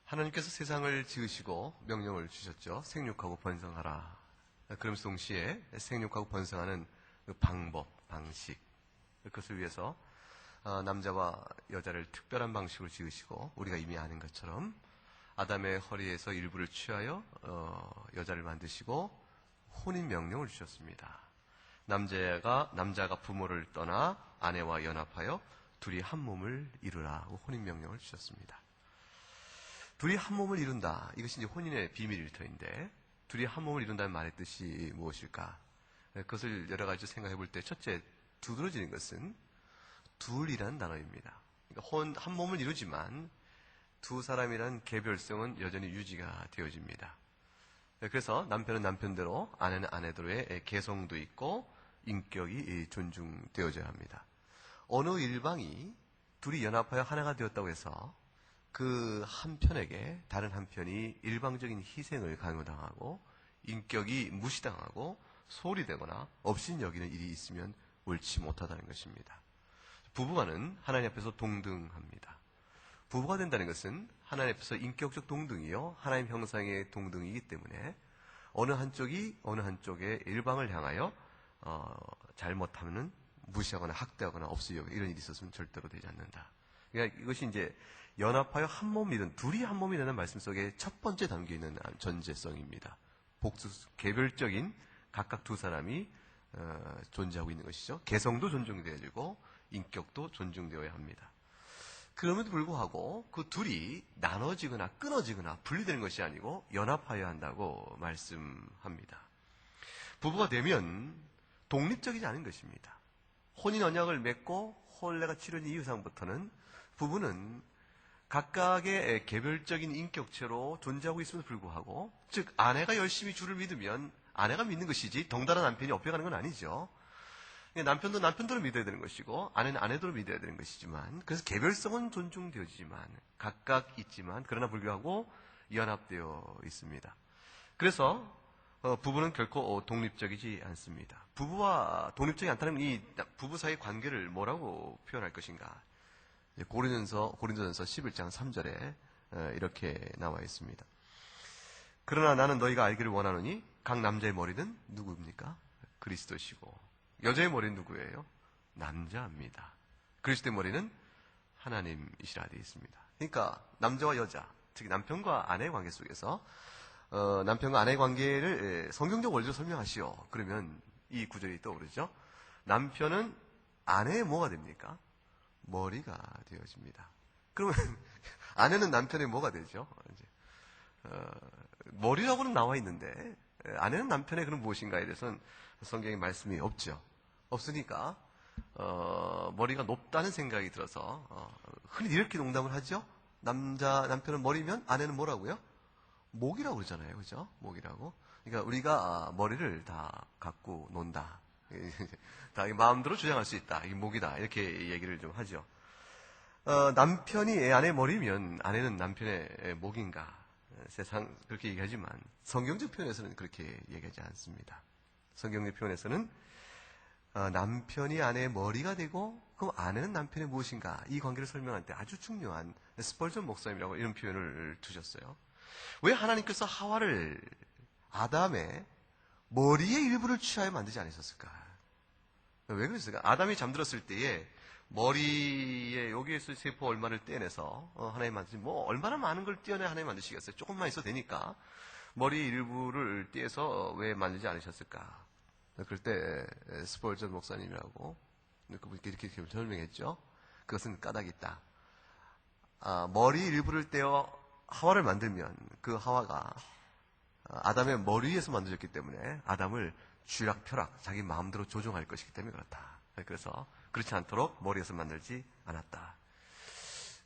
하나님께서 세상을 지으시고 명령을 주셨죠. 생육하고 번성하라. 그러면서 동시에 생육하고 번성하는 그 방법, 방식, 그것을 위해서 남자와 여자를 특별한 방식으로 지으시고, 우리가 이미 아는 것처럼 아담의 허리에서 일부를 취하여 여자를 만드시고 혼인 명령을 주셨습니다. 남자가 부모를 떠나 아내와 연합하여 둘이 한 몸을 이루라고 혼인 명령을 주셨습니다. 둘이 한 몸을 이룬다. 이것이 이제 혼인의 비밀 일터인데, 둘이 한 몸을 이룬다는 말의 뜻이 무엇일까? 그것을 여러 가지 생각해 볼 때, 첫째, 두드러지는 것은 둘이라는 단어입니다. 그러니까 한 몸을 이루지만 두 사람이란 개별성은 여전히 유지가 되어집니다. 그래서 남편은 남편대로, 아내는 아내대로의 개성도 있고 인격이 존중되어져야 합니다. 어느 일방이 둘이 연합하여 하나가 되었다고 해서 그 한편에게 다른 한편이 일방적인 희생을 강요당하고 인격이 무시당하고 소홀히되거나 업신여기는 일이 있으면 옳지 못하다는 것입니다. 부부간은 하나님 앞에서 동등합니다. 부부가 된다는 것은 하나님 앞에서 인격적 동등이요, 하나님 형상의 동등이기 때문에 어느 한쪽의 일방을 향하여 잘못하면은 무시하거나 학대하거나 없애려고 이런 일이 있었으면 절대로 되지 않는다. 그러니까 이것이 이제 연합하여 한 몸이든 둘이 한 몸이라는 말씀 속에 첫 번째 담겨 있는 전제성입니다. 개별적인 각각 두 사람이 존재하고 있는 것이죠. 개성도 존중되어지고 인격도 존중되어야 합니다. 그럼에도 불구하고 그 둘이 나눠지거나 끊어지거나 분리되는 것이 아니고 연합하여야 한다고 말씀합니다. 부부가 되면 독립적이지 않은 것입니다. 혼인 언약을 맺고 혼례가 치러진 이후상부터는 부부는 각각의 개별적인 인격체로 존재하고 있음에도 불구하고, 즉 아내가 열심히 주를 믿으면 아내가 믿는 것이지 덩달아 남편이 업혀가는 건 아니죠. 남편도 남편대로 믿어야 되는 것이고 아내는 아내대로 믿어야 되는 것이지만, 그래서 개별성은 존중되어지지만 각각 있지만 그러나 불구하고 연합되어 있습니다. 그래서 부부는 결코 독립적이지 않습니다. 부부와 독립적이 않다는 이 부부 사이의 관계를 뭐라고 표현할 것인가? 고린도전서 11장 3절에 이렇게 나와 있습니다. 그러나 나는 너희가 알기를 원하노니 각 남자의 머리는 누구입니까? 그리스도시고 여자의 머리는 누구예요? 남자입니다. 그리스도의 머리는 하나님이시라 되어 있습니다. 그러니까 남자와 여자, 특히 남편과 아내의 관계 속에서 남편과 아내의 관계를 성경적 원리로 설명하시오. 그러면 이 구절이 떠오르죠. 남편은 아내의 뭐가 됩니까? 머리가 되어집니다. 그러면 아내는 남편의 뭐가 되죠? 이제 머리라고는 나와 있는데 아내는 남편의 그런 무엇인가에 대해서는 성경에 말씀이 없죠. 없으니까 머리가 높다는 생각이 들어서 흔히 이렇게 농담을 하죠. 남편은 머리면 아내는 뭐라고요? 목이라고 그러잖아요. 그죠? 목이라고. 그러니까 우리가 머리를 다 갖고 논다. 다 마음대로 주장할 수 있다. 이게 목이다. 이렇게 얘기를 좀 하죠. 남편이 아내의 머리면 아내는 남편의 목인가? 세상 그렇게 얘기하지만 성경적 표현에서는 그렇게 얘기하지 않습니다. 성경적 표현에서는 남편이 아내의 머리가 되고 그럼 아내는 남편의 무엇인가? 이 관계를 설명할 때 아주 중요한 스펄전 목사님이라고 이런 표현을 두셨어요. 왜 하나님께서 하와를 아담의 머리의 일부를 취하여 만들지 않으셨을까? 왜 그랬을까? 아담이 잠들었을 때에 머리에 여기에서 세포 얼마를 떼내서 하나님 만드시, 뭐 얼마나 많은 걸 떼어내 하나님 만드시겠어요? 조금만 있어도 되니까 머리 일부를 떼서 왜 만들지 않으셨을까? 그럴 때 스펄전 목사님이라고 그분께 이렇게 설명했죠. 그것은 까닭이 있다. 머리 일부를 떼어 하와를 만들면 그 하와가 아담의 머리 위에서 만들어졌기 때문에 아담을 쥐락펴락 자기 마음대로 조종할 것이기 때문에 그렇다. 그래서 그렇지 않도록 머리에서 만들지 않았다.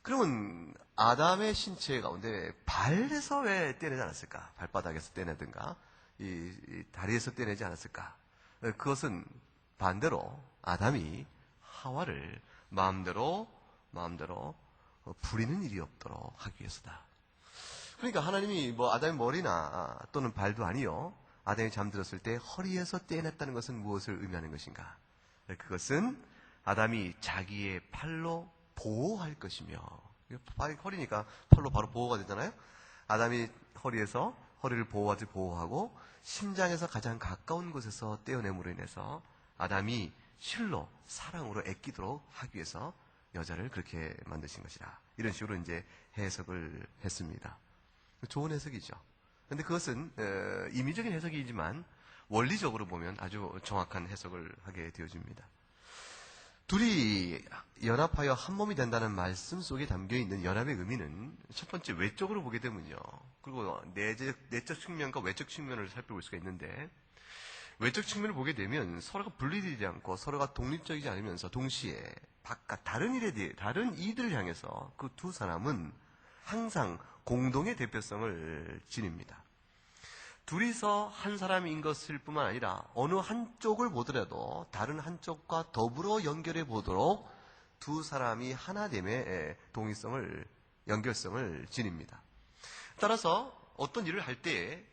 그러면 아담의 신체 가운데 발에서 왜 떼내지 않았을까? 발바닥에서 떼내든가 이 다리에서 떼내지 않았을까? 그것은 반대로 아담이 하와를 마음대로 부리는 일이 없도록 하기 위해서다. 그러니까 하나님이 뭐 아담의 머리나 또는 발도 아니요, 아담이 잠들었을 때 허리에서 떼냈다는 것은 무엇을 의미하는 것인가? 그것은 아담이 자기의 팔로 보호할 것이며, 허리니까 팔로 바로 보호가 되잖아요. 아담이 허리에서 허리를 보호하고 심장에서 가장 가까운 곳에서 떼어냄으로 인해서 아담이 실로 사랑으로 애끼도록 하기 위해서 여자를 그렇게 만드신 것이라. 이런 식으로 이제 해석을 했습니다. 좋은 해석이죠. 그런데 그것은 임의적인 해석이지만 원리적으로 보면 아주 정확한 해석을 하게 되어집니다. 둘이 연합하여 한 몸이 된다는 말씀 속에 담겨있는 연합의 의미는 첫 번째 외적으로 보게 되면요. 그리고 내적 측면과 외적 측면을 살펴볼 수가 있는데, 외적 측면을 보게 되면 서로가 분리되지 않고 서로가 독립적이지 않으면서 동시에 바깥 다른 이들을 향해서 그 두 사람은 항상 공동의 대표성을 지닙니다. 둘이서 한 사람인 것일 뿐만 아니라 어느 한쪽을 보더라도 다른 한쪽과 더불어 연결해 보도록 두 사람이 하나됨의 연결성을 지닙니다. 따라서 어떤 일을 할 때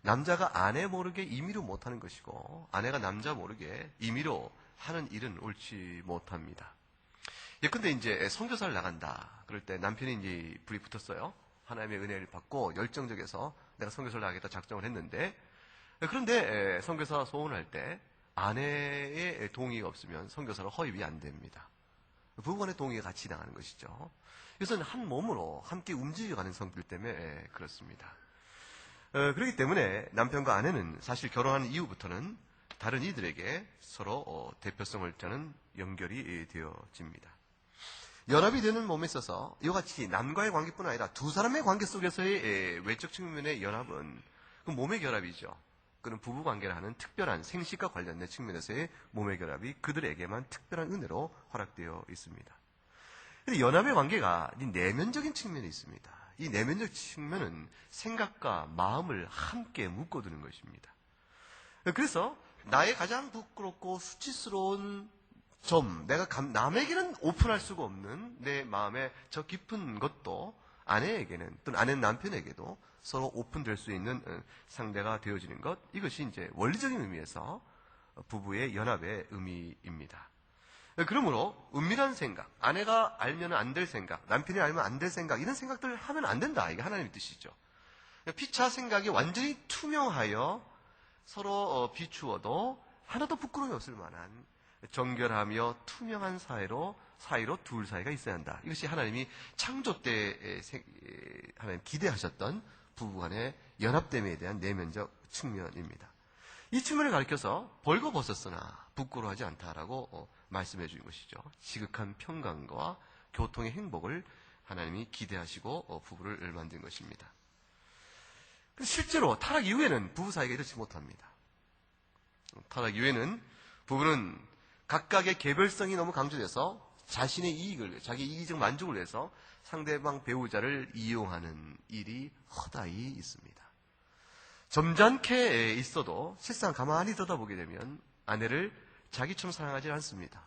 남자가 아내 모르게 임의로 못하는 것이고 아내가 남자 모르게 임의로 하는 일은 옳지 못합니다. 예컨대 이제 선교사를 나간다. 그럴 때 남편이 이제 불이 붙었어요. 하나님의 은혜를 받고 열정적에서 내가 선교사를 나가겠다 작정을 했는데, 그런데 선교사 소원할 때 아내의 동의가 없으면 선교사로 허입이 안 됩니다. 부부간의 동의가 같이 나가는 것이죠. 이것은 한 몸으로 함께 움직여가는 성질 때문에 그렇습니다. 그렇기 때문에 남편과 아내는 사실 결혼한 이후부터는 다른 이들에게 서로 대표성을 짜는 연결이 되어집니다. 연합이 되는 몸에 있어서 이와 같이 남과의 관계뿐 아니라 두 사람의 관계 속에서의 외적 측면의 연합은 그 몸의 결합이죠. 그는 부부 관계를 하는 특별한 생식과 관련된 측면에서의 몸의 결합이 그들에게만 특별한 은혜로 허락되어 있습니다. 근데 연합의 관계가 이 내면적인 측면이 있습니다. 이 내면적 측면은 생각과 마음을 함께 묶어두는 것입니다. 그래서 나의 가장 부끄럽고 수치스러운 점, 내가 남에게는 오픈할 수가 없는 내 마음의 저 깊은 것도 아내에게는 또는 아내는 남편에게도 서로 오픈될 수 있는 상대가 되어지는 것, 이것이 이제 원리적인 의미에서 부부의 연합의 의미입니다. 그러므로 은밀한 생각, 아내가 알면 안 될 생각, 남편이 알면 안 될 생각, 이런 생각들을 하면 안 된다. 이게 하나님의 뜻이죠. 피차 생각이 완전히 투명하여 서로 비추어도 하나도 부끄러움이 없을 만한 정결하며 투명한 사이로 둘 사이가 있어야 한다. 이것이 하나님이 창조 때 하나님 기대하셨던 부부간의 연합됨에 대한 내면적 측면입니다. 이 측면을 가리켜서 벌거벗었으나 부끄러워하지 않다라고 말씀해 주는 것이죠. 지극한 평강과 교통의 행복을 하나님이 기대하시고 부부를 만든 것입니다. 실제로 타락 이후에는 부부 사이가 이렇지 못합니다. 타락 이후에는 부부는 각각의 개별성이 너무 강조돼서 자신의 이익을, 자기 이기적 만족을 위해서 상대방 배우자를 이용하는 일이 허다히 있습니다. 점잖게 있어도 실상 가만히 들여다보게 되면 아내를 자기처럼 사랑하지 않습니다.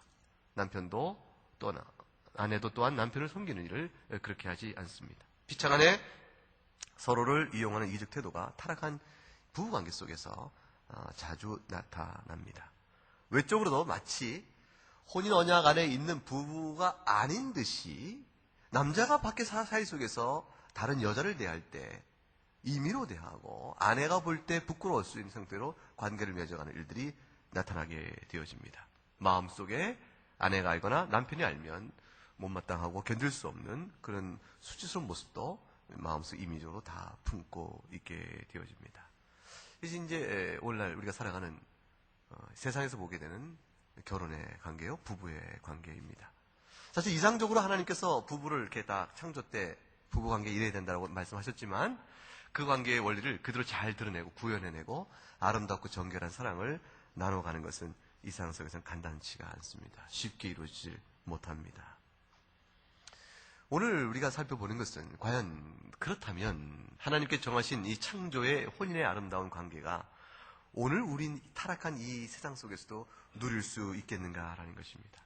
남편도 또한 아내도 또한 남편을 섬기는 일을 그렇게 하지 않습니다. 비참하네 서로를 이용하는 이기적 태도가 타락한 부부관계 속에서 자주 나타납니다. 외적으로도 마치 혼인 언약 안에 있는 부부가 아닌 듯이 남자가 밖에 사이 속에서 다른 여자를 대할 때 임의로 대하고 아내가 볼 때 부끄러울 수 있는 상태로 관계를 맺어가는 일들이 나타나게 되어집니다. 마음속에 아내가 알거나 남편이 알면 못마땅하고 견딜 수 없는 그런 수치스러운 모습도 마음속 임의적으로 다 품고 있게 되어집니다. 이제 오늘날 우리가 살아가는 세상에서 보게 되는 결혼의 관계요, 부부의 관계입니다. 사실 이상적으로 하나님께서 부부를 이렇게 딱 창조 때 부부 관계 이래야 된다고 말씀하셨지만 그 관계의 원리를 그대로 잘 드러내고 구현해내고 아름답고 정결한 사랑을 나눠가는 것은 이 세상 속에서는 간단치가 않습니다. 쉽게 이루어지질 못합니다. 오늘 우리가 살펴보는 것은 과연 그렇다면 하나님께 정하신 이 창조의 혼인의 아름다운 관계가 오늘 우린 타락한 이 세상 속에서도 누릴 수 있겠는가라는 것입니다.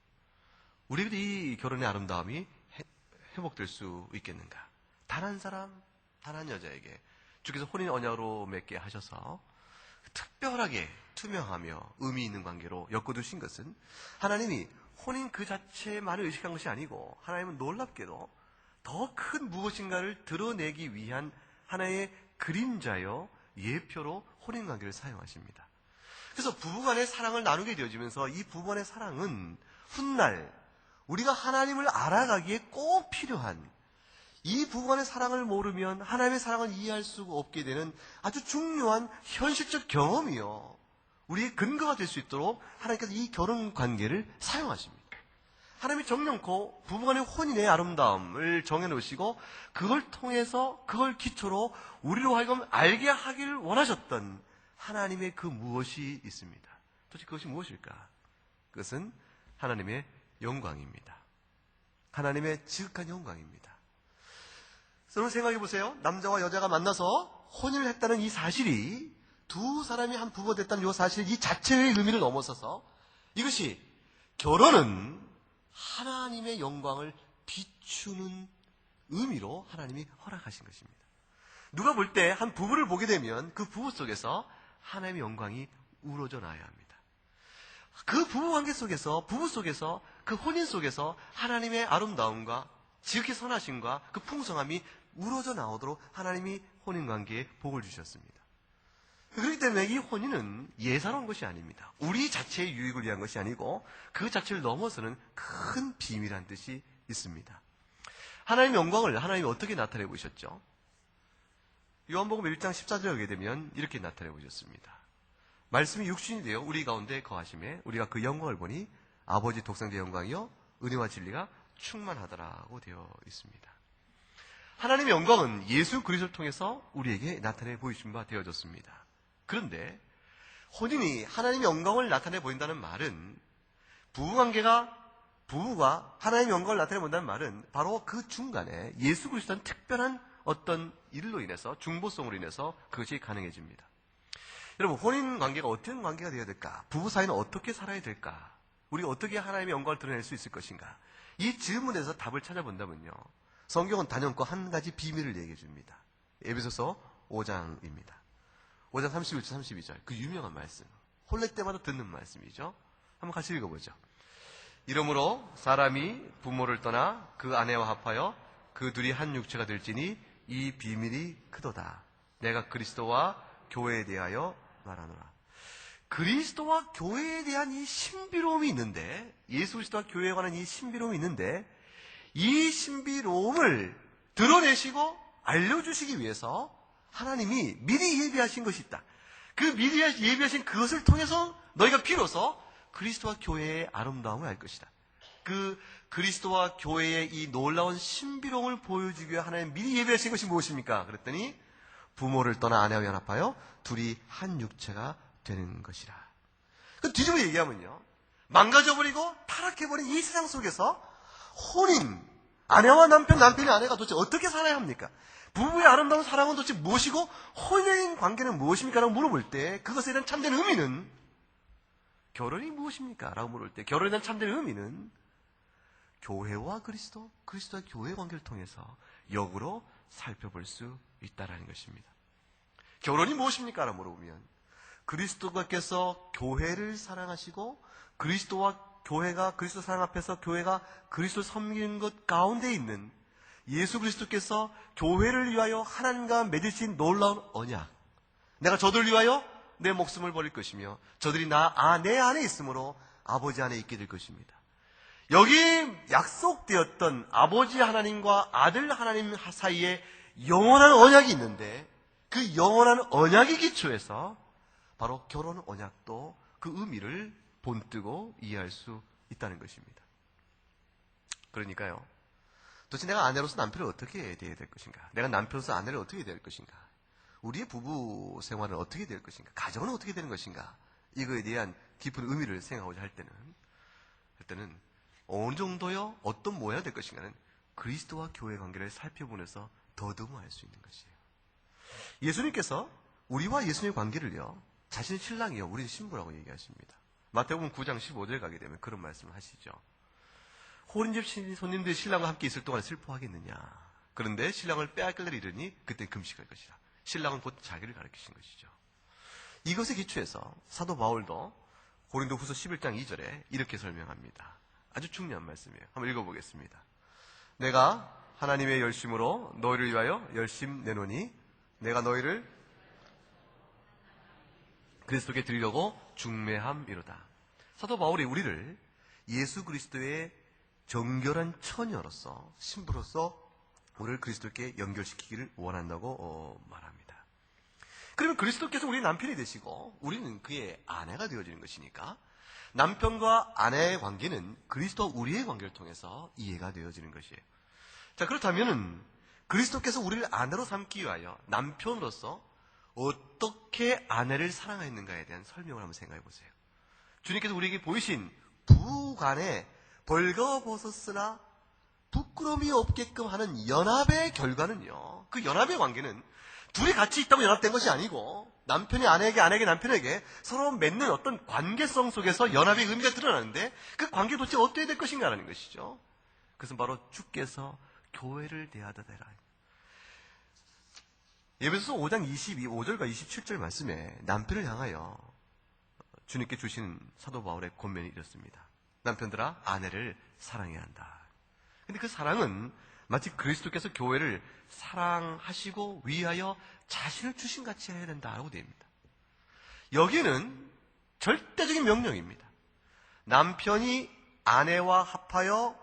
우리가 이 결혼의 아름다움이 회복될 수 있겠는가? 단 한 사람, 단 한 여자에게 주께서 혼인 언약으로 맺게 하셔서 특별하게 투명하며 의미 있는 관계로 엮어두신 것은 하나님이 혼인 그 자체만을 의식한 것이 아니고 하나님은 놀랍게도 더 큰 무엇인가를 드러내기 위한 하나의 그림자요, 예표로 혼인관계를 사용하십니다. 그래서 부부간의 사랑을 나누게 되어지면서 이 부부간의 사랑은 훗날 우리가 하나님을 알아가기에 꼭 필요한, 이 부부간의 사랑을 모르면 하나님의 사랑을 이해할 수가 없게 되는 아주 중요한 현실적 경험이요, 우리의 근거가 될 수 있도록 하나님께서 이 결혼관계를 사용하십니다. 하나님이 정령코 부부간의 혼인의 아름다움을 정해놓으시고 그걸 통해서, 그걸 기초로 우리로 하여금 알게 하기를 원하셨던 하나님의 그 무엇이 있습니다. 도대체 그것이 무엇일까? 그것은 하나님의 영광입니다. 하나님의 지극한 영광입니다. 여러분 생각해 보세요. 남자와 여자가 만나서 혼인을 했다는 이 사실이, 두 사람이 한 부부가 됐다는 이 사실, 이 자체의 의미를 넘어서서 이것이, 결혼은 하나님의 영광을 비추는 의미로 하나님이 허락하신 것입니다. 누가 볼 때 한 부부를 보게 되면 그 부부 속에서 하나님의 영광이 우러져 나야 합니다. 그 부부 관계 속에서, 부부 속에서, 그 혼인 속에서 하나님의 아름다움과 지극히 선하심과 그 풍성함이 우러져 나오도록 하나님이 혼인 관계에 복을 주셨습니다. 그렇기 때문에 이 혼인은 예사로운 것이 아닙니다. 우리 자체의 유익을 위한 것이 아니고 그 자체를 넘어서는 큰 비밀한 뜻이 있습니다. 하나님의 영광을 하나님이 어떻게 나타내 보셨죠? 요한복음 1장 14절에 오게 되면 이렇게 나타내 보셨습니다. 말씀이 육신이 되어 우리 가운데 거하심에 우리가 그 영광을 보니 아버지 독생자 영광이요 은혜와 진리가 충만하더라고 되어 있습니다. 하나님의 영광은 예수 그리스도를 통해서 우리에게 나타내 보이신 바 되어졌습니다. 그런데 혼인이 하나님의 영광을 나타내 보인다는 말은, 부부가 하나님의 영광을 나타내 보인다는 말은 바로 그 중간에 예수 그리스도는 특별한 어떤 일로 인해서, 중보성으로 인해서 그것이 가능해집니다. 여러분, 혼인 관계가 어떤 관계가 되어야 될까? 부부 사이는 어떻게 살아야 될까? 우리가 어떻게 하나님의 영광을 드러낼 수 있을 것인가? 이 질문에서 답을 찾아본다면요, 성경은 단연코 한 가지 비밀을 얘기해 줍니다. 에베소서 5장입니다. 5장 31절 32절, 그 유명한 말씀, 혼례 때마다 듣는 말씀이죠. 한번 같이 읽어보죠. 이러므로 사람이 부모를 떠나 그 아내와 합하여 그 둘이 한 육체가 될지니 이 비밀이 크도다. 내가 그리스도와 교회에 대하여 말하노라. 그리스도와 교회에 대한 이 신비로움이 있는데, 예수 그리스도와 교회에 관한 이 신비로움이 있는데, 이 신비로움을 드러내시고 알려주시기 위해서 하나님이 미리 예비하신 것이 있다. 그 미리 예비하신 그것을 통해서 너희가 비로소 그리스도와 교회의 아름다움을 알 것이다. 그 그리스도와 교회의 이 놀라운 신비로움을 보여주기 위해 하나님 미리 예비하신 것이 무엇입니까? 그랬더니 부모를 떠나 아내와 연합하여 둘이 한 육체가 되는 것이라. 그 뒤집어 얘기하면요, 망가져버리고 타락해버린 이 세상 속에서 혼인, 아내와 남편, 남편이 아내가 도대체 어떻게 살아야 합니까? 부부의 아름다운 사랑은 도대체 무엇이고 혼인 관계는 무엇입니까? 라고 물어볼 때 그것에 대한 참된 의미는, 결혼이 무엇입니까? 라고 물을 때 결혼에 대한 참된 의미는 교회와 그리스도, 그리스도와 교회의 관계를 통해서 역으로 살펴볼 수 있다는 것입니다. 결혼이 무엇입니까? 라고 물어보면 그리스도께서 교회를 사랑하시고 그리스도와 교회가, 그리스도 사랑 앞에서 교회가 그리스도를 섬기는 것 가운데 있는 예수 그리스도께서 교회를 위하여 하나님과 맺으신 놀라운 언약, 내가 저들을 위하여 내 목숨을 버릴 것이며 저들이 내 안에 있으므로 아버지 안에 있게 될 것입니다. 여기 약속되었던 아버지 하나님과 아들 하나님 사이에 영원한 언약이 있는데, 그 영원한 언약의 기초에서 바로 결혼 언약도 그 의미를 본뜨고 이해할 수 있다는 것입니다. 그러니까요, 도대체 내가 아내로서 남편을 어떻게 대해야 될 것인가? 내가 남편으로서 아내를 어떻게 대할 것인가? 우리의 부부 생활은 어떻게 될 것인가? 가정은 어떻게 되는 것인가? 이거에 대한 깊은 의미를 생각하고자 할 때는 어느 정도요, 어떤 모양이 될 것인가는 그리스도와 교회 관계를 살펴보면서 더듬어 알 수 있는 것이에요. 예수님께서 우리와 예수님의 관계를요, 자신의 신랑이요, 우리의 신부라고 얘기하십니다. 마태복음 9장 15절 가게 되면 그런 말씀을 하시죠. 혼인집 손님들이 신랑과 함께 있을 동안 슬퍼하겠느냐? 그런데 신랑을 빼앗길 날이 이르니 그때 금식할 것이라. 신랑은 곧 자기를 가리키신 것이죠. 이것에 기초해서 사도 바울도 고린도후서 11장 2절에 이렇게 설명합니다. 아주 중요한 말씀이에요. 한번 읽어보겠습니다. 내가 하나님의 열심으로 너희를 위하여 열심 내노니 내가 너희를 그리스도께 드리려고 중매함이로다. 사도 바울이 우리를 예수 그리스도의 정결한 처녀로서 신부로서 우리를 그리스도께 연결시키기를 원한다고 말합니다. 그러면 그리스도께서 우리의 남편이 되시고 우리는 그의 아내가 되어지는 것이니까 남편과 아내의 관계는 그리스도와 우리의 관계를 통해서 이해가 되어지는 것이에요. 자, 그렇다면 그리스도께서 우리를 아내로 삼기 위하여 남편으로서 어떻게 아내를 사랑했는가에 대한 설명을 한번 생각해 보세요. 주님께서 우리에게 보이신 부간에 벌거벗었으나 부끄러움이 없게끔 하는 연합의 결과는요, 그 연합의 관계는 둘이 같이 있다고 연합된 것이 아니고 남편이 아내에게, 아내에게 남편에게 서로 맺는 어떤 관계성 속에서 연합의 의미가 드러나는데 그 관계 도대체 어떻게 될 것인가라는 것이죠. 그것은 바로 주께서 교회를 대하듯 해라. 에베소서 5장 5절과 27절 말씀에 남편을 향하여 주님께 주신 사도 바울의 권면이 이렇습니다. 남편들아, 아내를 사랑해야 한다. 근데 그 사랑은 마치 그리스도께서 교회를 사랑하시고 위하여 자신을 주신 같이 해야 된다라고 됩니다. 여기는 절대적인 명령입니다. 남편이 아내와 합하여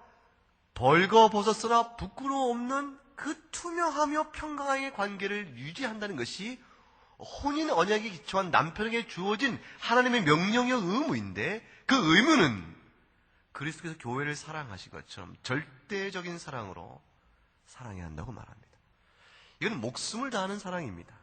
벌거벗었으나 부끄러움 없는 그 투명하며 평강의 관계를 유지한다는 것이 혼인 언약에 기초한 남편에게 주어진 하나님의 명령의 의무인데, 그 의무는 그리스도께서 교회를 사랑하신 것처럼 절대적인 사랑으로 사랑해야 한다고 말합니다. 이건 목숨을 다하는 사랑입니다.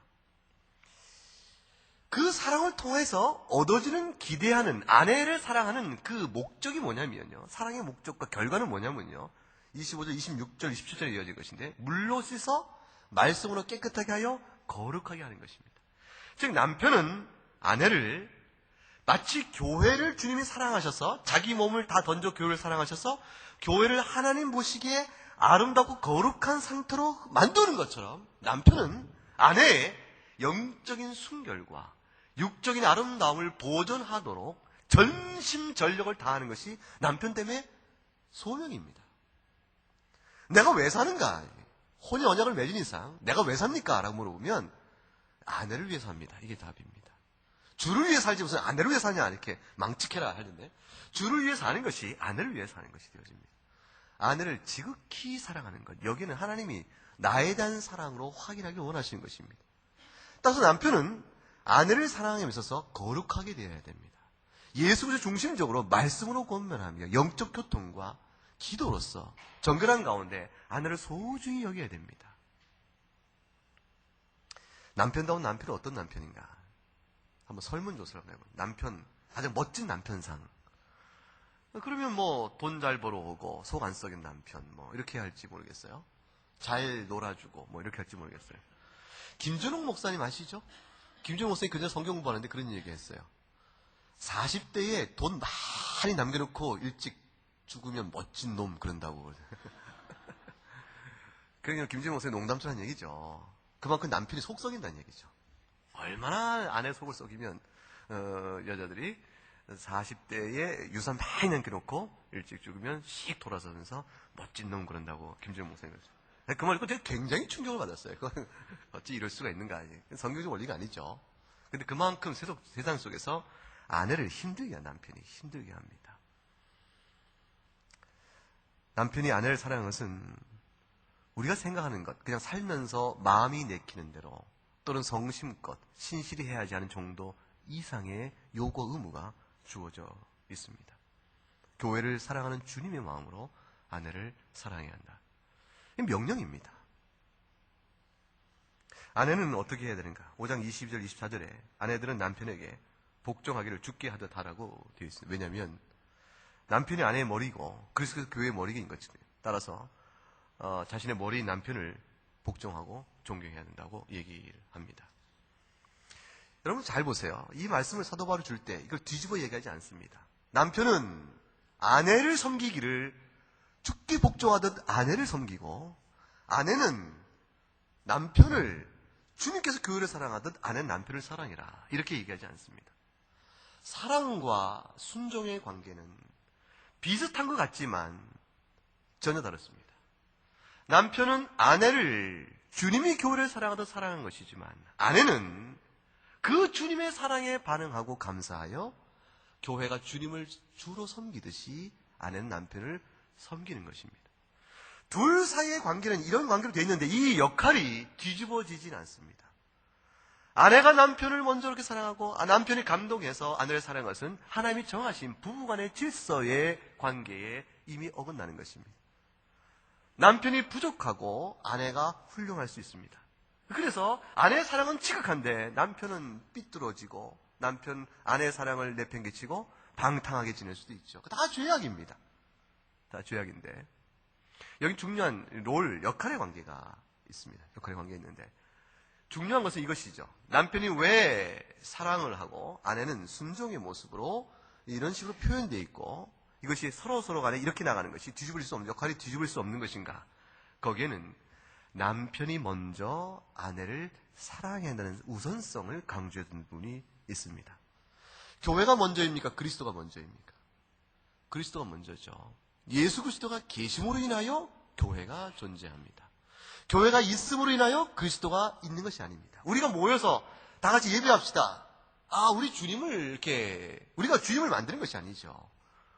그 사랑을 통해서 얻어지는, 기대하는, 아내를 사랑하는 그 목적이 뭐냐면요, 사랑의 목적과 결과는 뭐냐면요, 25절, 26절, 27절에 이어진 것인데, 물로 씻어 말씀으로 깨끗하게 하여 거룩하게 하는 것입니다. 즉 남편은 아내를 마치 교회를 주님이 사랑하셔서 자기 몸을 다 던져 교회를 사랑하셔서 교회를 하나님 보시기에 아름답고 거룩한 상태로 만드는 것처럼 남편은 아내의 영적인 순결과 육적인 아름다움을 보존하도록 전심전력을 다하는 것이 남편 때문에 소명입니다. 내가 왜 사는가? 혼인 언약을 맺은 이상 내가 왜 삽니까? 라고 물어보면 아내를 위해 삽니다. 이게 답입니다. 주를 위해 살지 무슨 아내를 위해 사냐 이렇게 망측해라 하는데, 주를 위해 사는 것이 아내를 위해 사는 것이 되어집니다. 아내를 지극히 사랑하는 것, 여기는 하나님이 나에 대한 사랑으로 확인하기 원하시는 것입니다. 따라서 남편은 아내를 사랑함에 있어서 거룩하게 되어야 됩니다. 예수 그리스도 중심적으로 말씀으로 권면하며 영적 교통과 기도로서 정결한 가운데 아내를 소중히 여겨야 됩니다. 남편다운 남편은 어떤 남편인가? 한번 설문조사를 한번 해보면 남편, 아주 멋진 남편상. 그러면 뭐 돈 잘 벌어오고 속 안 썩인 남편 뭐 이렇게 할지 모르겠어요. 잘 놀아주고 뭐 이렇게 할지 모르겠어요. 김준홍 목사님 아시죠? 김준홍 목사님 그전에 성경 공부하는데 그런 얘기 했어요. 40대에 돈 많이 남겨놓고 일찍 죽으면 멋진 놈 그런다고. 그러니까 김준홍 목사님 농담처럼 한 얘기죠. 그만큼 남편이 속 썩인다는 얘기죠. 얼마나 아내 속을 썩이면 여자들이 40대에 유산 많이 남겨놓고 일찍 죽으면 씩 돌아서면서 멋진 놈 그런다고 김준영 목사님 그러죠. 그 말 듣고 제가 굉장히 충격을 받았어요. 그건 어찌 이럴 수가 있는가. 성경적 원리가 아니죠. 근데 그만큼 세상 속에서 아내를 힘들게 한 남편이 힘들게 합니다. 남편이 아내를 사랑하는 것은 우리가 생각하는 것, 그냥 살면서 마음이 내키는 대로 또는 성심껏 신실히 해야지 하는 정도 이상의 요구 의무가 주어져 있습니다. 교회를 사랑하는 주님의 마음으로 아내를 사랑해야 한다. 이 명령입니다. 아내는 어떻게 해야 되는가? 5장 22절, 24절에 아내들은 남편에게 복종하기를 죽게 하듯 하라고 되어 있습니다. 왜냐하면 남편이 아내의 머리고 그리스도 교회의 머리인 것이죠. 따라서 자신의 머리인 남편을 복종하고 존경해야 된다고 얘기를 합니다. 여러분 잘 보세요. 이 말씀을 사도 바울이 줄 때 이걸 뒤집어 얘기하지 않습니다. 남편은 아내를 섬기기를 죽게 복종하듯 아내를 섬기고, 아내는 남편을 주님께서 교회를 사랑하듯 아내는 남편을 사랑해라, 이렇게 얘기하지 않습니다. 사랑과 순종의 관계는 비슷한 것 같지만 전혀 다릅니다. 남편은 아내를 주님이 교회를 사랑하듯 사랑한 것이지만 아내는 그 주님의 사랑에 반응하고 감사하여 교회가 주님을 주로 섬기듯이 아내는 남편을 섬기는 것입니다. 둘 사이의 관계는 이런 관계로 되어 있는데 이 역할이 뒤집어지진 않습니다. 아내가 남편을 먼저 이렇게 사랑하고 남편이 감동해서 아내를 사랑하는 것은 하나님이 정하신 부부간의 질서의 관계에 이미 어긋나는 것입니다. 남편이 부족하고 아내가 훌륭할 수 있습니다. 그래서 아내의 사랑은 지극한데 남편은 삐뚤어지고 아내의 사랑을 내팽개치고 방탕하게 지낼 수도 있죠. 다 죄악입니다. 다 죄악인데 여기 중요한 역할의 관계가 있습니다. 역할의 관계가 있는데 중요한 것은 이것이죠. 남편이 왜 사랑을 하고 아내는 순종의 모습으로 이런 식으로 표현되어 있고 이것이 서로 간에 이렇게 나가는 것이 역할이 뒤집을 수 없는 것인가? 거기에는 남편이 먼저 아내를 사랑해야 한다는 우선성을 강조해둔 부분이 있습니다. 교회가 먼저입니까? 그리스도가 먼저입니까? 그리스도가 먼저죠. 예수 그리스도가 계심으로 인하여 교회가 존재합니다. 교회가 있음으로 인하여 그리스도가 있는 것이 아닙니다. 우리가 모여서 다 같이 예배합시다. 우리가 주님을 만드는 것이 아니죠.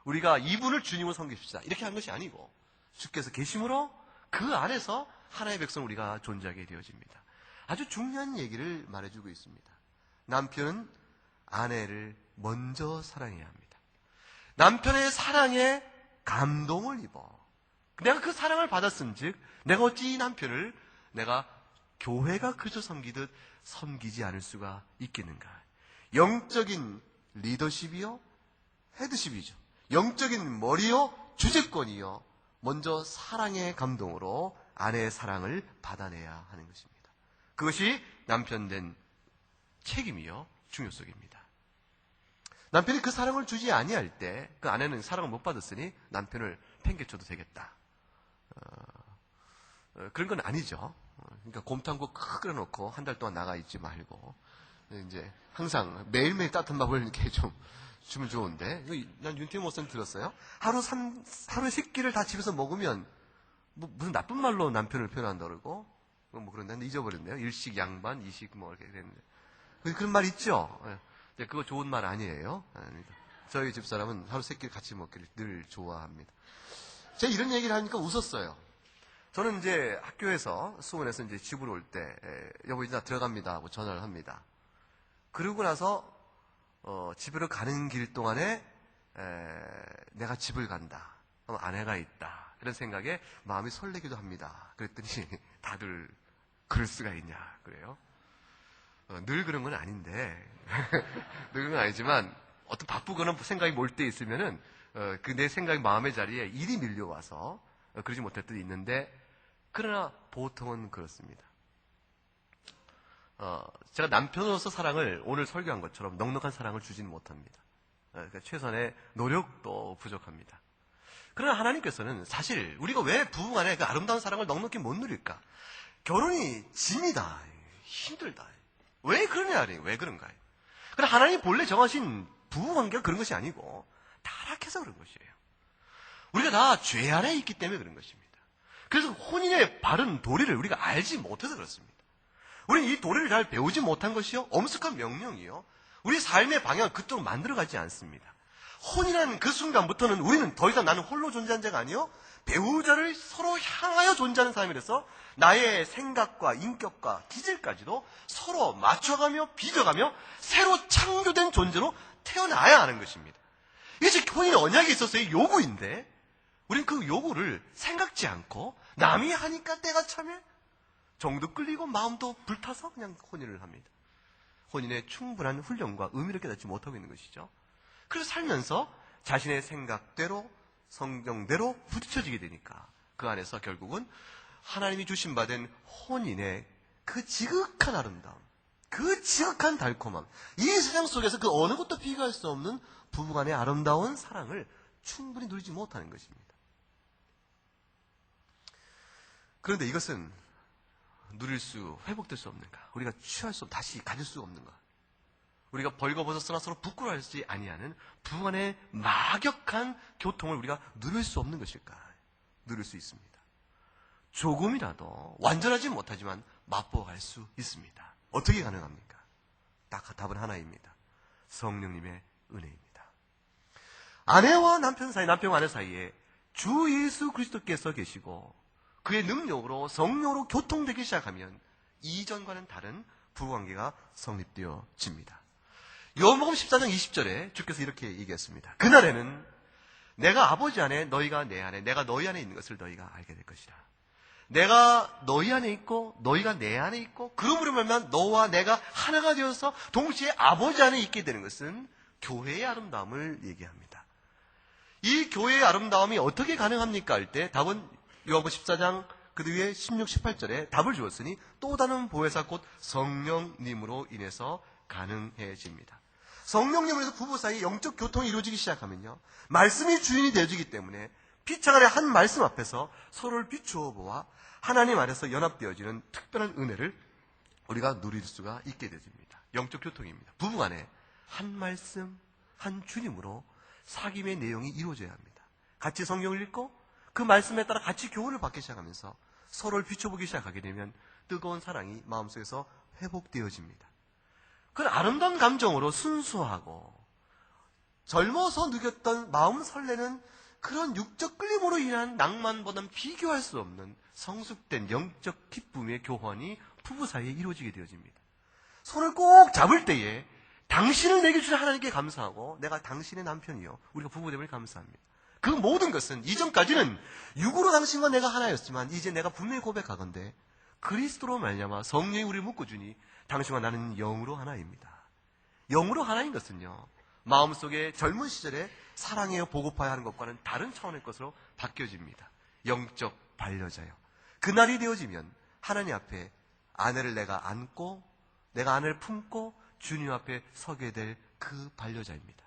우리가 이분을 주님으로 섬깁시다. 이렇게 하는 것이 아니고 주께서 계심으로 그 안에서 하나의 백성 우리가 존재하게 되어집니다. 아주 중요한 얘기를 말해주고 있습니다. 남편은 아내를 먼저 사랑해야 합니다. 남편의 사랑에 감동을 입어. 내가 그 사랑을 받았은즉 내가 어찌 이 남편을 내가 교회가 그저 섬기듯 섬기지 않을 수가 있겠는가. 영적인 리더십이요 헤드십이죠. 영적인 머리요 주재권이요 먼저 사랑의 감동으로 아내의 사랑을 받아내야 하는 것입니다. 그것이 남편된 책임이요 중요성입니다. 남편이 그 사랑을 주지 아니할 때 그 아내는 사랑을 못 받았으니 남편을 팽개쳐도 되겠다. 그런 건 아니죠. 그러니까 곰탕국 크게 끓여놓고 한 달 동안 나가 있지 말고 이제 항상 매일매일 따뜻한 밥을 이렇게 좀 주면 좋은데 난 윤태호 목사님 들었어요. 하루에 3끼를 다 집에서 먹으면 무슨 나쁜 말로 남편을 표현한다 그러고 뭐 그런데 잊어버렸네요. 일식 양반, 이식 뭐 이렇게 됐는데 그런 말 있죠. 그거 좋은 말 아니에요. 저희 집사람은 하루 3끼를 같이 먹기를 늘 좋아합니다. 제가 이런 얘기를 하니까 웃었어요. 저는 이제 학교에서 수원에서 이제 집으로 올 때 여보 이제 나 들어갑니다 하고 전화를 합니다. 그러고 나서 집으로 가는 길 동안에 내가 집을 간다. 아내가 있다. 그런 생각에 마음이 설레기도 합니다. 그랬더니 다들 그럴 수가 있냐 그래요. 늘 그런 건 아닌데 늘 그런 건 아니지만 어떤 바쁘거나 생각이 몰 때 있으면은 그 내 생각이 마음의 자리에 일이 밀려와서 그러지 못할 때도 있는데 그러나 보통은 그렇습니다. 제가 남편으로서 사랑을 오늘 설교한 것처럼 넉넉한 사랑을 주지는 못합니다. 그러니까 최선의 노력도 부족합니다. 그러나 하나님께서는 사실 우리가 왜 부부간에 그 아름다운 사랑을 넉넉히 못 누릴까? 결혼이 짐이다. 힘들다. 왜 그러냐? 왜 그런가요? 그러나 하나님 본래 정하신 부부관계가 그런 것이 아니고 타락해서 그런 것이에요. 우리가 다 죄 아래에 있기 때문에 그런 것입니다. 그래서 혼인의 바른 도리를 우리가 알지 못해서 그렇습니다. 우리는 이 도리를 잘 배우지 못한 것이요 엄숙한 명령이요 우리 삶의 방향을 그쪽으로 만들어가지 않습니다. 혼인한 그 순간부터는 우리는 더 이상 나는 홀로 존재한 자가 아니요 배우자를 서로 향하여 존재하는 사람이라서 나의 생각과 인격과 기질까지도 서로 맞춰가며 빚어가며 새로 창조된 존재로 태어나야 하는 것입니다. 이게 즉 혼인의 언약에 있어서의 요구인데 우리는 그 요구를 생각지 않고 남이 하니까 때가 차면 정도 끌리고 마음도 불타서 그냥 혼인을 합니다. 혼인의 충분한 훈련과 의미를 깨닫지 못하고 있는 것이죠. 그래서 살면서 자신의 생각대로 성경대로 부딪혀지게 되니까 그 안에서 결국은 하나님이 주신 바 된 혼인의 그 지극한 아름다움, 그 지극한 달콤함, 이 세상 속에서 그 어느 것도 비교할 수 없는 부부간의 아름다운 사랑을 충분히 누리지 못하는 것입니다. 그런데 이것은 회복될 수 없는가? 우리가 취할 수, 다시 가질 수 없는가? 우리가 벌거벗었으나 서로 부끄러워하지 아니하는 부부간의 막역한 교통을 우리가 누릴 수 없는 것일까? 누릴 수 있습니다. 조금이라도 완전하지 못하지만 맛보아갈 수 있습니다. 어떻게 가능합니까? 딱 답은 하나입니다. 성령님의 은혜입니다. 아내와 남편 사이, 남편과 아내 사이에 주 예수 그리스도께서 계시고 그의 능력으로 성령으로 교통되기 시작하면 이전과는 다른 부부관계가 성립되어집니다. 요한복음 14장 20절에 주께서 이렇게 얘기했습니다. 그날에는 내가 아버지 안에 너희가 내 안에 내가 너희 안에 있는 것을 너희가 알게 될 것이라. 내가 너희 안에 있고 너희가 내 안에 있고 그러므로 말면 너와 내가 하나가 되어서 동시에 아버지 안에 있게 되는 것은 교회의 아름다움을 얘기합니다. 이 교회의 아름다움이 어떻게 가능합니까? 할 때 답은 요한복음 14장 그 뒤에 16, 18절에 답을 주었으니 또 다른 보혜사 곧 성령님으로 인해서 가능해집니다. 성령님으로 인해서 부부 사이 영적 교통이 이루어지기 시작하면요, 말씀이 주인이 되어지기 때문에 피차간의 한 말씀 앞에서 서로를 비추어 보아 하나님 안에서 연합되어지는 특별한 은혜를 우리가 누릴 수가 있게 되어집니다. 영적 교통입니다. 부부간에 한 말씀, 한 주님으로 사귐의 내용이 이루어져야 합니다. 같이 성경을 읽고 그 말씀에 따라 같이 교훈을 받기 시작하면서 서로를 비춰보기 시작하게 되면 뜨거운 사랑이 마음속에서 회복되어집니다. 그 아름다운 감정으로 순수하고 젊어서 느꼈던 마음 설레는 그런 육적 끌림으로 인한 낭만보다는 비교할 수 없는 성숙된 영적 기쁨의 교환이 부부 사이에 이루어지게 되어집니다. 손을 꼭 잡을 때에 당신을 내게 주신 하나님께 감사하고 내가 당신의 남편이요 우리가 부부됨을 감사합니다. 그 모든 것은 이전까지는 육으로 당신과 내가 하나였지만 이제 내가 분명히 고백하건대 그리스도로 말미암아 성령이 우리를 묶어주니 당신과 나는 영으로 하나입니다. 영으로 하나인 것은요, 마음속에 젊은 시절에 사랑해요 보고파야 하는 것과는 다른 차원의 것으로 바뀌어집니다. 영적 반려자요. 그날이 되어지면 하나님 앞에 아내를 내가 안고 내가 아내를 품고 주님 앞에 서게 될 그 반려자입니다.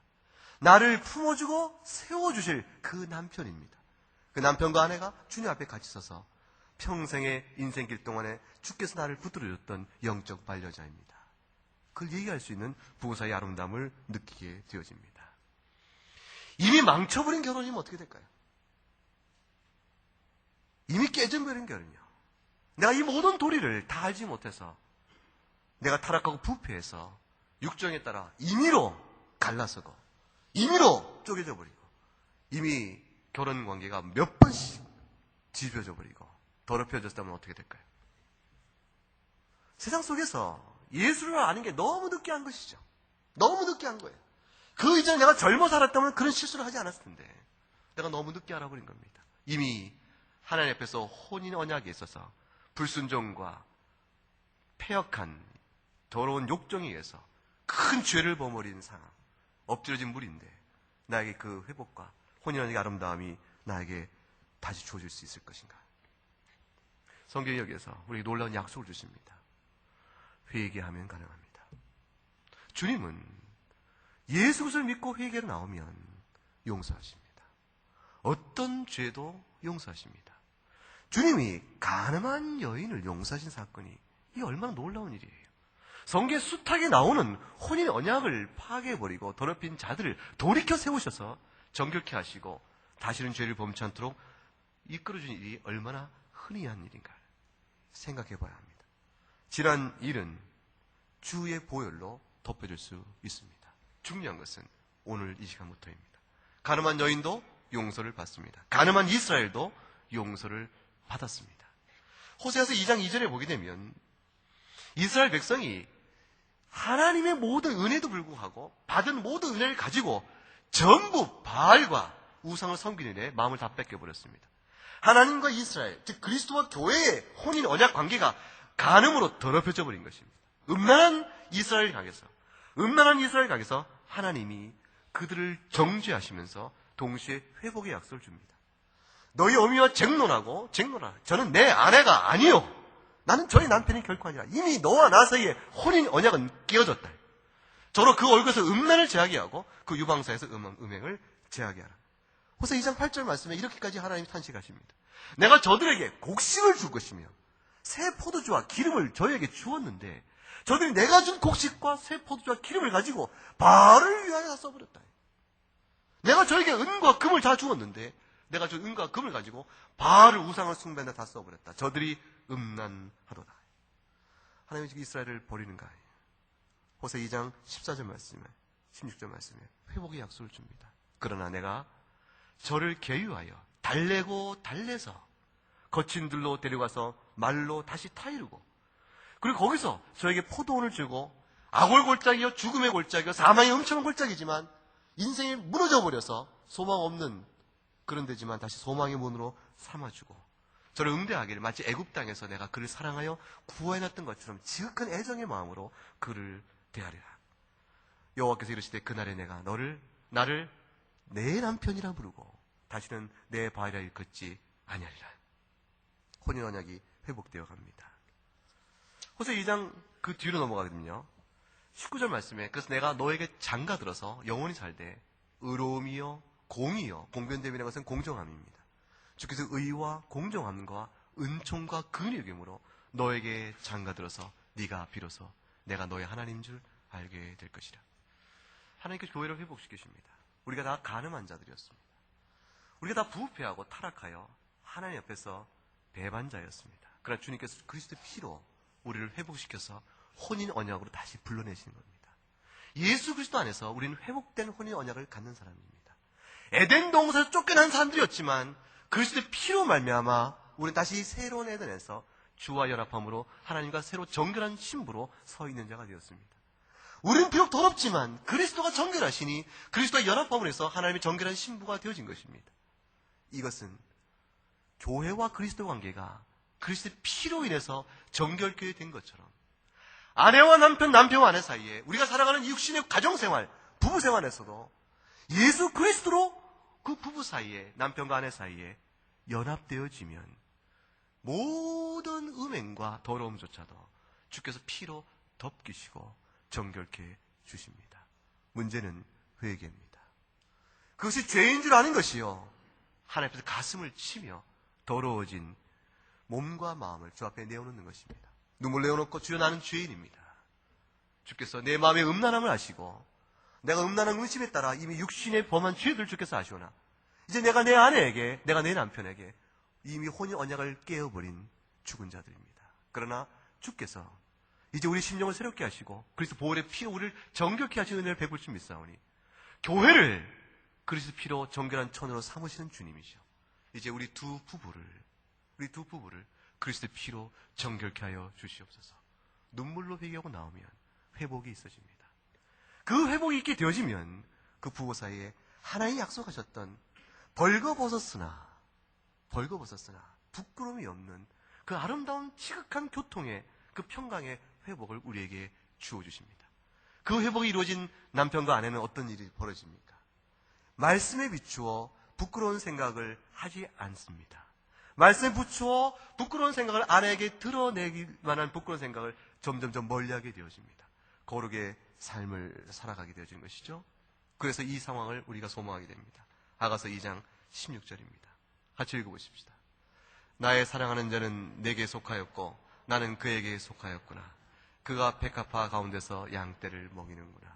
나를 품어주고 세워주실 그 남편입니다. 그 남편과 아내가 주님 앞에 같이 서서 평생의 인생길 동안에 주께서 나를 붙들어줬던 영적 반려자입니다. 그걸 얘기할 수 있는 부부 사이의 아름다움을 느끼게 되어집니다. 이미 망쳐버린 결혼이면 어떻게 될까요? 이미 깨져버린 결혼이요. 내가 이 모든 도리를 다 알지 못해서 내가 타락하고 부패해서 육정에 따라 임의로 갈라서고 임의로 쪼개져 버리고 이미 결혼 관계가 몇 번씩 뒤집어져 버리고 더럽혀졌다면 어떻게 될까요? 세상 속에서 예수를 아는 게 너무 늦게 한 것이죠. 너무 늦게 한 거예요. 그 이전에 내가 젊어 살았다면 그런 실수를 하지 않았을 텐데 내가 너무 늦게 알아버린 겁니다. 이미 하나님 앞에서 혼인 언약에 있어서 불순종과 패역한 더러운 욕정에 의해서 큰 죄를 버무린 상황, 엎드려진 물인데 나에게 그 회복과 혼인 언약의 아름다움이 나에게 다시 주어질 수 있을 것인가? 성경이 여기에서 우리에게 놀라운 약속을 주십니다. 회개하면 가능합니다. 주님은 예수 그리스도를 믿고 회개로 나오면 용서하십니다. 어떤 죄도 용서하십니다. 주님이 가늠한 여인을 용서하신 사건이 이게 얼마나 놀라운 일이에요. 성경에 숱하게 나오는 혼인 언약을 파괴해버리고 더럽힌 자들을 돌이켜 세우셔서 정결케 하시고 다시는 죄를 범치 않도록 이끌어준 일이 얼마나 흔히 한 일인가 생각해봐야 합니다. 지난 일은 주의 보혈로 덮여질 수 있습니다. 중요한 것은 오늘 이 시간부터입니다. 가늠한 여인도 용서를 받습니다. 가늠한 이스라엘도 용서를 받았습니다. 호세아서 2장 2절에 보게 되면 이스라엘 백성이 하나님의 모든 은혜도 불구하고 받은 모든 은혜를 가지고 전부 바알과 우상을 섬기는 일에 마음을 다 뺏겨버렸습니다. 하나님과 이스라엘, 즉 그리스도와 교회의 혼인 언약 관계가 간음으로 더럽혀져 버린 것입니다. 음란한 이스라엘 강에서 하나님이 그들을 정죄하시면서 동시에 회복의 약속을 줍니다. 너희 어미와 쟁론하라. 저는 내 아내가 아니요. 나는 저희 남편이 결코 아니라 이미 너와 나 사이에 혼인 언약은 깨어졌다. 저로 그 얼굴에서 음란을 제하게 하고 그 유방사에서 음행을 제하게 하라. 호세 2장 8절 말씀에 이렇게까지 하나님이 탄식하십니다. 내가 저들에게 곡식을 줄 것이며 새 포도주와 기름을 저에게 주었는데 저들이 내가 준 곡식과 새 포도주와 기름을 가지고 바알을 위하여 다 써버렸다. 내가 저에게 은과 금을 다 주었는데 내가 준 은과 금을 가지고 바알을 우상을 숭배한다 다 써버렸다. 저들이 음란하도다. 하나님이 지금 이스라엘을 버리는 거예요. 호세 2장 14절 말씀에 16절 말씀에 회복의 약속을 줍니다. 그러나 내가 저를 계유하여 달래고 달래서 거친 들로 데려가서 말로 다시 타이르고, 그리고 거기서 저에게 포도원을 주고, 악월 골짜기요 죽음의 골짜기요 사망의 엄청난 골짜기지만 인생이 무너져버려서 소망 없는 그런 데지만 다시 소망의 문으로 삼아주고, 저를 응대하기를 마치 애굽 땅에서 내가 그를 사랑하여 구원해놨던 것처럼 지극한 애정의 마음으로 그를 대하리라. 여호와께서 이르시되 그날에 내가 나를 내 남편이라 부르고 다시는 내 바알이라 일컫지 아니하리라. 혼인 언약이 회복되어 갑니다. 호세 2장 그 뒤로 넘어가거든요. 19절 말씀에 그래서 내가 너에게 장가들어서 영원히 살되 의로움이요 공이요, 공변됨이라는 것은 공정함입니다. 주께서 의와 공정함과 은총과 근육임으로 너에게 장가들어서 네가 비로소 내가 너의 하나님인 줄 알게 될 것이라. 하나님께서 교회를 회복시키십니다. 우리가 다 간음한 자들이었습니다. 우리가 다 부패하고 타락하여 하나님 옆에서 배반자였습니다. 그러나 주님께서 그리스도의 피로 우리를 회복시켜서 혼인 언약으로 다시 불러내시는 겁니다. 예수 그리스도 안에서 우리는 회복된 혼인 언약을 갖는 사람입니다. 에덴 동산에서 쫓겨난 사람들이었지만 그리스도의 피로 말미암아 우리는 다시 새로운 에덴에서 주와 연합함으로 하나님과 새로 정결한 신부로 서 있는 자가 되었습니다. 우리는 비록 더럽지만 그리스도가 정결하시니 그리스도와 연합함으로 해서 하나님의 정결한 신부가 되어진 것입니다. 이것은 교회와 그리스도 관계가 그리스도의 피로 인해서 정결케 된 것처럼 아내와 남편, 남편과 아내 사이에 우리가 살아가는 육신의 가정생활, 부부생활에서도 예수 그리스도로 그 부부 사이에, 남편과 아내 사이에 연합되어지면 모든 음행과 더러움조차도 주께서 피로 덮기시고 정결케 주십니다. 문제는 회개입니다. 그것이 죄인 줄 아는 것이요, 하나님 앞에서 가슴을 치며 더러워진 몸과 마음을 주 앞에 내어놓는 것입니다. 눈물 내어놓고 주여 나는 죄인입니다. 주께서 내 마음의 음란함을 아시고 내가 음란한 의심에 따라 이미 육신의 범한 죄들 주께서 아시오나 이제 내가 내 아내에게, 내가 내 남편에게 이미 혼인 언약을 깨어버린 죽은 자들입니다. 그러나 주께서 이제 우리 심령을 새롭게 하시고 그리스도 보혈의 피로 우리를 정결케 하시는 은혜를 베풀 줄 믿사오니 교회를 그리스도 피로 정결한 천으로 삼으시는 주님이시오. 이제 우리 두 부부를 그리스도의 피로 정결케 하여 주시옵소서. 눈물로 회개하고 나오면 회복이 있어집니다. 그 회복이 있게 되어지면 그 부부 사이에 하나님이 약속하셨던 벌거벗었으나 부끄러움이 없는 그 아름다운 지극한 교통의 그 평강의 회복을 우리에게 주어주십니다. 그 회복이 이루어진 남편과 아내는 어떤 일이 벌어집니까? 말씀에 비추어 부끄러운 생각을 하지 않습니다. 말씀에 비추어 부끄러운 생각을 아내에게 드러내기 만한 부끄러운 생각을 점점점 멀리하게 되어집니다. 거룩의 삶을 살아가게 되어지는 것이죠. 그래서 이 상황을 우리가 소망하게 됩니다. 아가서 2장 16절입니다. 같이 읽어보십시다. 나의 사랑하는 자는 내게 속하였고 나는 그에게 속하였구나. 그가 백합화 가운데서 양떼를 먹이는구나.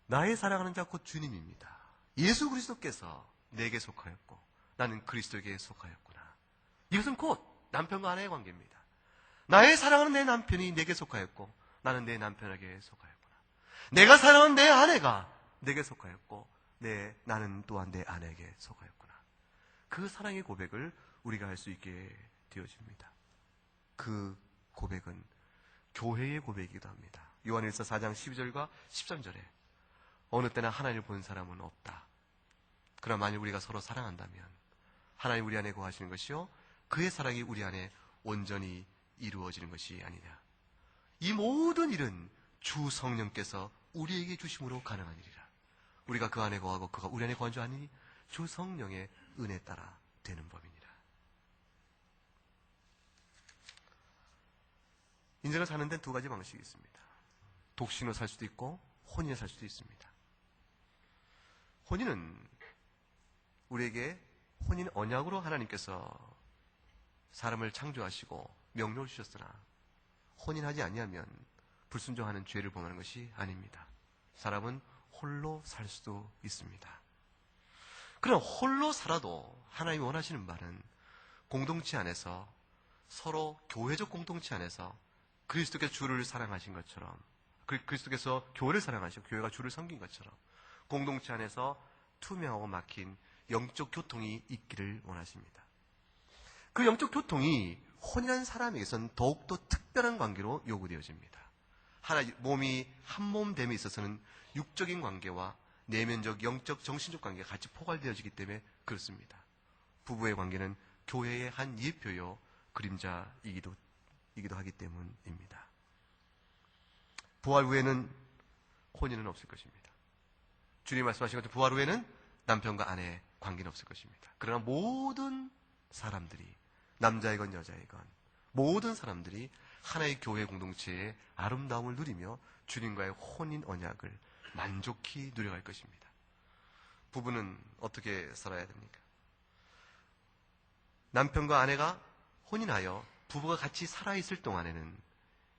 나의 사랑하는 자 곧 주님입니다. 예수 그리스도께서 내게 속하였고 나는 그리스도에게 속하였구나. 이것은 곧 남편과 아내의 관계입니다. 나의 사랑하는 내 남편이 내게 속하였고 나는 내 남편에게 속하였구나. 내가 사랑하는 내 아내가 내게 속하였고 나는 또한 내 아내에게 속하였구나. 그 사랑의 고백을 우리가 할 수 있게 되어집니다. 그 고백은 교회의 고백이기도 합니다. 요한일서 4장 12절과 13절에 어느 때나 하나님을 본 사람은 없다. 그러나 만일 우리가 서로 사랑한다면 하나님 우리 안에 거하시는 것이요 그의 사랑이 우리 안에 온전히 이루어지는 것이 아니냐. 이 모든 일은 주 성령께서 우리에게 주심으로 가능한 일이라. 우리가 그 안에 거하고 그가 우리 안에 거한 줄 아니 주 성령의 은혜 따라 되는 법이니라. 인생을 사는 데는 두 가지 방식이 있습니다. 독신으로 살 수도 있고 혼인을 살 수도 있습니다. 혼인은 우리에게 혼인 언약으로 하나님께서 사람을 창조하시고 명령을 주셨으나 혼인하지 아니하면 불순종하는 죄를 범하는 것이 아닙니다. 사람은 홀로 살 수도 있습니다. 그러나 홀로 살아도 하나님이 원하시는 바는 공동체 안에서 서로 교회적 공동체 안에서 그리스도께서 주를 사랑하신 것처럼 그리스도께서 교회를 사랑하시고 교회가 주를 섬긴 것처럼 공동체 안에서 투명하고 막힌 영적 교통이 있기를 원하십니다. 그 영적 교통이 혼인한 사람에게서는 더욱더 특별한 관계로 요구되어집니다. 몸이 한 몸됨에 있어서는 육적인 관계와 내면적, 영적, 정신적 관계가 같이 포괄되어지기 때문에 그렇습니다. 부부의 관계는 교회의 한 예표요 그림자이기도 하기 때문입니다. 부활 후에는 혼인은 없을 것입니다. 주님 말씀하신 것처럼 부활 후에는 남편과 아내의 관계는 없을 것입니다. 그러나 모든 사람들이 남자이건 여자이건 모든 사람들이 하나의 교회 공동체의 아름다움을 누리며 주님과의 혼인 언약을 만족히 누려갈 것입니다. 부부는 어떻게 살아야 됩니까? 남편과 아내가 혼인하여 부부가 같이 살아있을 동안에는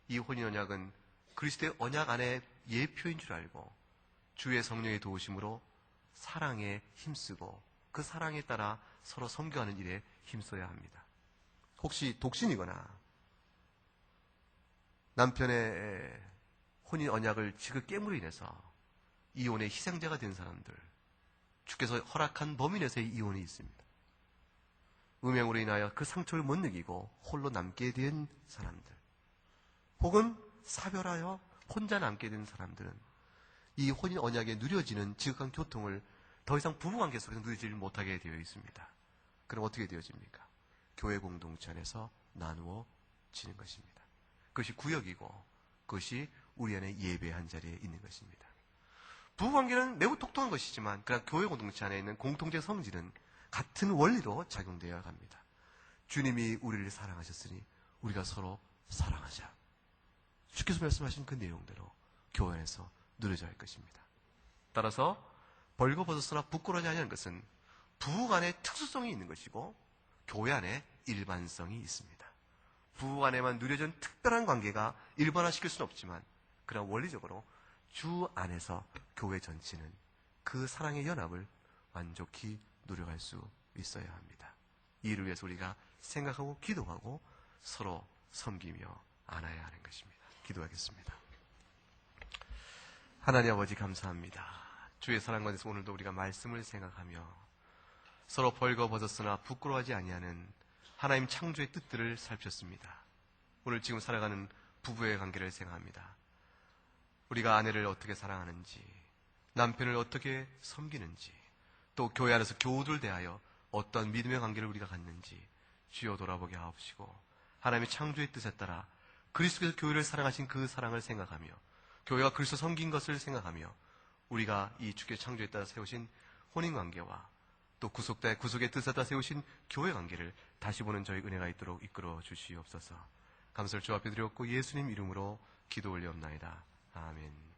이 혼인 언약은 그리스도의 언약 안에 예표인 줄 알고 주의 성령의 도우심으로 사랑에 힘쓰고 그 사랑에 따라 서로 섬겨하는 일에 힘써야 합니다. 혹시 독신이거나 남편의 혼인 언약을 지극 깨물어 인해서 이혼의 희생자가 된 사람들, 주께서 허락한 범위 내에서의 이혼이 있습니다. 음행으로 인하여 그 상처를 못 느끼고 홀로 남게 된 사람들, 혹은 사별하여 혼자 남게 된 사람들은 이 혼인 언약에 누려지는 지극한 교통을 더 이상 부부관계 속에서 누리지 못하게 되어 있습니다. 그럼 어떻게 되어집니까? 교회 공동체 안에서 나누어지는 것입니다. 그것이 구역이고 그것이 우리 안에 예배의 한 자리에 있는 것입니다. 부부관계는 매우 똑똑한 것이지만 그러나 교회 공동체 안에 있는 공통적 성질은 같은 원리로 작용되어야 합니다. 주님이 우리를 사랑하셨으니 우리가 서로 사랑하자. 주께서 말씀하신 그 내용대로 교회 안에서 누려져야 할 것입니다. 따라서 벌거벗었으나 부끄러워하지 아니하는 것은 부부 간의 특수성이 있는 것이고 교회 안에 일반성이 있습니다. 부부 간에만 누려진 특별한 관계가 일반화시킬 수는 없지만 그러나 원리적으로 주 안에서 교회 전체는 그 사랑의 연합을 완벽히 누려갈 수 있어야 합니다. 이를 위해서 우리가 생각하고 기도하고 서로 섬기며 안아야 하는 것입니다. 기도하겠습니다. 하나님 아버지 감사합니다. 주의 사랑 가운데서 오늘도 우리가 말씀을 생각하며 서로 벌거벗었으나 부끄러워하지 아니하는 하나님 창조의 뜻들을 살폈습니다. 오늘 지금 살아가는 부부의 관계를 생각합니다. 우리가 아내를 어떻게 사랑하는지, 남편을 어떻게 섬기는지, 또 교회 안에서 교우들 대하여 어떠한 믿음의 관계를 우리가 갖는지 주여 돌아보게 하옵시고 하나님의 창조의 뜻에 따라 그리스도께서 교회를 사랑하신 그 사랑을 생각하며 교회가 그리스도 섬긴 것을 생각하며 우리가 이 주께 창조에 따라 세우신 혼인관계와 또 구속의 뜻에 따라 세우신 교회 관계를 다시 보는 저희 은혜가 있도록 이끌어 주시옵소서. 감사를 주 앞에 드렸고 예수님 이름으로 기도 올리옵나이다. 아멘.